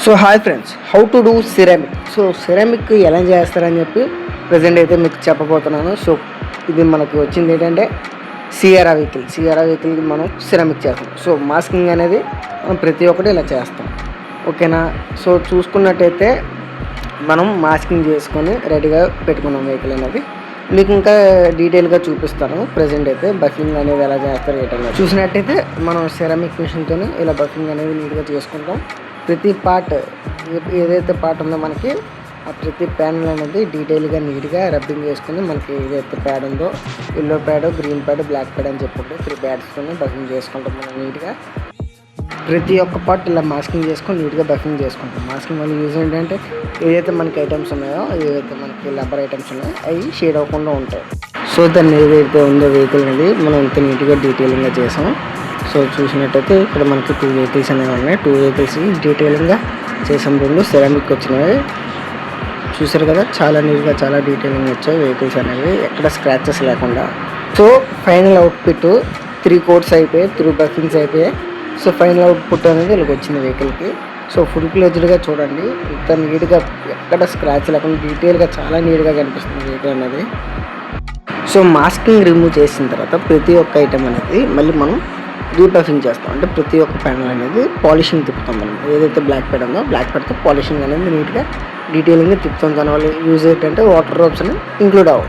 So hi friends, how to do ceramic. So ceramic ఎలా చేస్తారని చెప్పి ప్రజెంట్ అయితే మీకు చెప్పబోతున్నాను. సో ఇది మనకు వచ్చింది ఏంటంటే సిఆర్ఆ వెహికల్కి మనం సిరామిక్ చేస్తాం. సో మాస్కింగ్ అనేది మనం ప్రతి ఒక్కటి ఇలా చేస్తాం, ఓకేనా. సో చూసుకున్నట్టయితే మనం మాస్కింగ్ చేసుకొని రెడీగా పెట్టుకున్నాం వెహికల్ అనేది. మీకు ఇంకా డీటెయిల్గా చూపిస్తాను. ప్రజెంట్ అయితే బఫింగ్ అనేది ఎలా చేస్తారు ఏంటనేది చూసినట్టయితే మనం సిరామిక్ మిషన్తో ఇలా బఫింగ్ అనేది నీట్గా చేసుకుంటాం. ప్రతి పార్ట్ ఏదైతే పార్ట్ ఉందో మనకి ఆ ప్రతి ప్యానల్ అనేది డీటెయిల్గా నీట్గా రబ్బింగ్ చేసుకుని మనకి ఏదైతే ప్యాడ్ ఉందో yellow pad, green pad, black pad అని చెప్పుకుంటే 3 ప్యాడ్స్తో బఫింగ్ చేసుకుంటాం మనం నీట్గా. ప్రతి ఒక్క పార్ట్ ఇలా మాస్కింగ్ చేసుకొని నీట్గా బఫింగ్ చేసుకుంటాం. మాస్కింగ్ వల్ల యూజ్ ఏంటంటే ఏదైతే మనకి ఐటమ్స్ ఉన్నాయో, ఏదైతే మనకి లబ్బర్ ఐటమ్స్ ఉన్నాయో అవి షేడ్ అవ్వకుండా ఉంటాయి. సో దాన్ని ఏదైతే ఉందో వెహికల్ అనేది మనం ఇంత నీట్గా డీటెయిలింగ్గా చేసాం. సో చూసినట్టయితే ఇక్కడ మనకి 2 వెహికల్స్ అనేవి ఉన్నాయి. 2 వెహికల్స్ డీటెయిలింగ్గా చేసాం. 2 సెరామిక్ వచ్చినాయి చూసారు కదా, చాలా నీట్గా చాలా డీటెయిలింగ్ వచ్చాయి వెహికల్స్ అనేవి, ఎక్కడ స్క్రాచెస్ లేకుండా. సో ఫైనల్ అవుట్పుట్ 3 కోట్స్ అయిపోయాయి, 3 బఫింగ్స్ అయిపోయాయి. సో ఫైనల్ అవుట్పుట్ అనేది వీళ్ళకి వచ్చింది వెహికల్కి. సో ఫుల్ ఫ్లెడ్జ్డ్గా చూడండి, ఇంత నీట్గా ఎక్కడ స్క్రాచ్ లేకుండా డీటెయిల్గా చాలా నీట్గా కనిపిస్తుంది వెహికల్ అనేది. సో మాస్కింగ్ రిమూవ్ చేసిన తర్వాత ప్రతి ఒక్క ఐటమ్ అనేది మళ్ళీ మనం రీబఫింగ్ చేస్తాం. అంటే ప్రతి ఒక్క ప్యానల్ అనేది పాలిషింగ్ తిప్పుతాం. మనం ఏదైతే బ్లాక్ ప్యాడ్ ఉందో బ్లాక్ ప్యాడ్తో పాలిషింగ్ అనేది నీట్గా డీటెయిలింగ్గా తిప్పుతాం. దానివల్ల యూజ్ ఏంటంటే వాటర్ డ్రాప్స్ అనేవి ఇంక్లూడ్ అవ్వవు.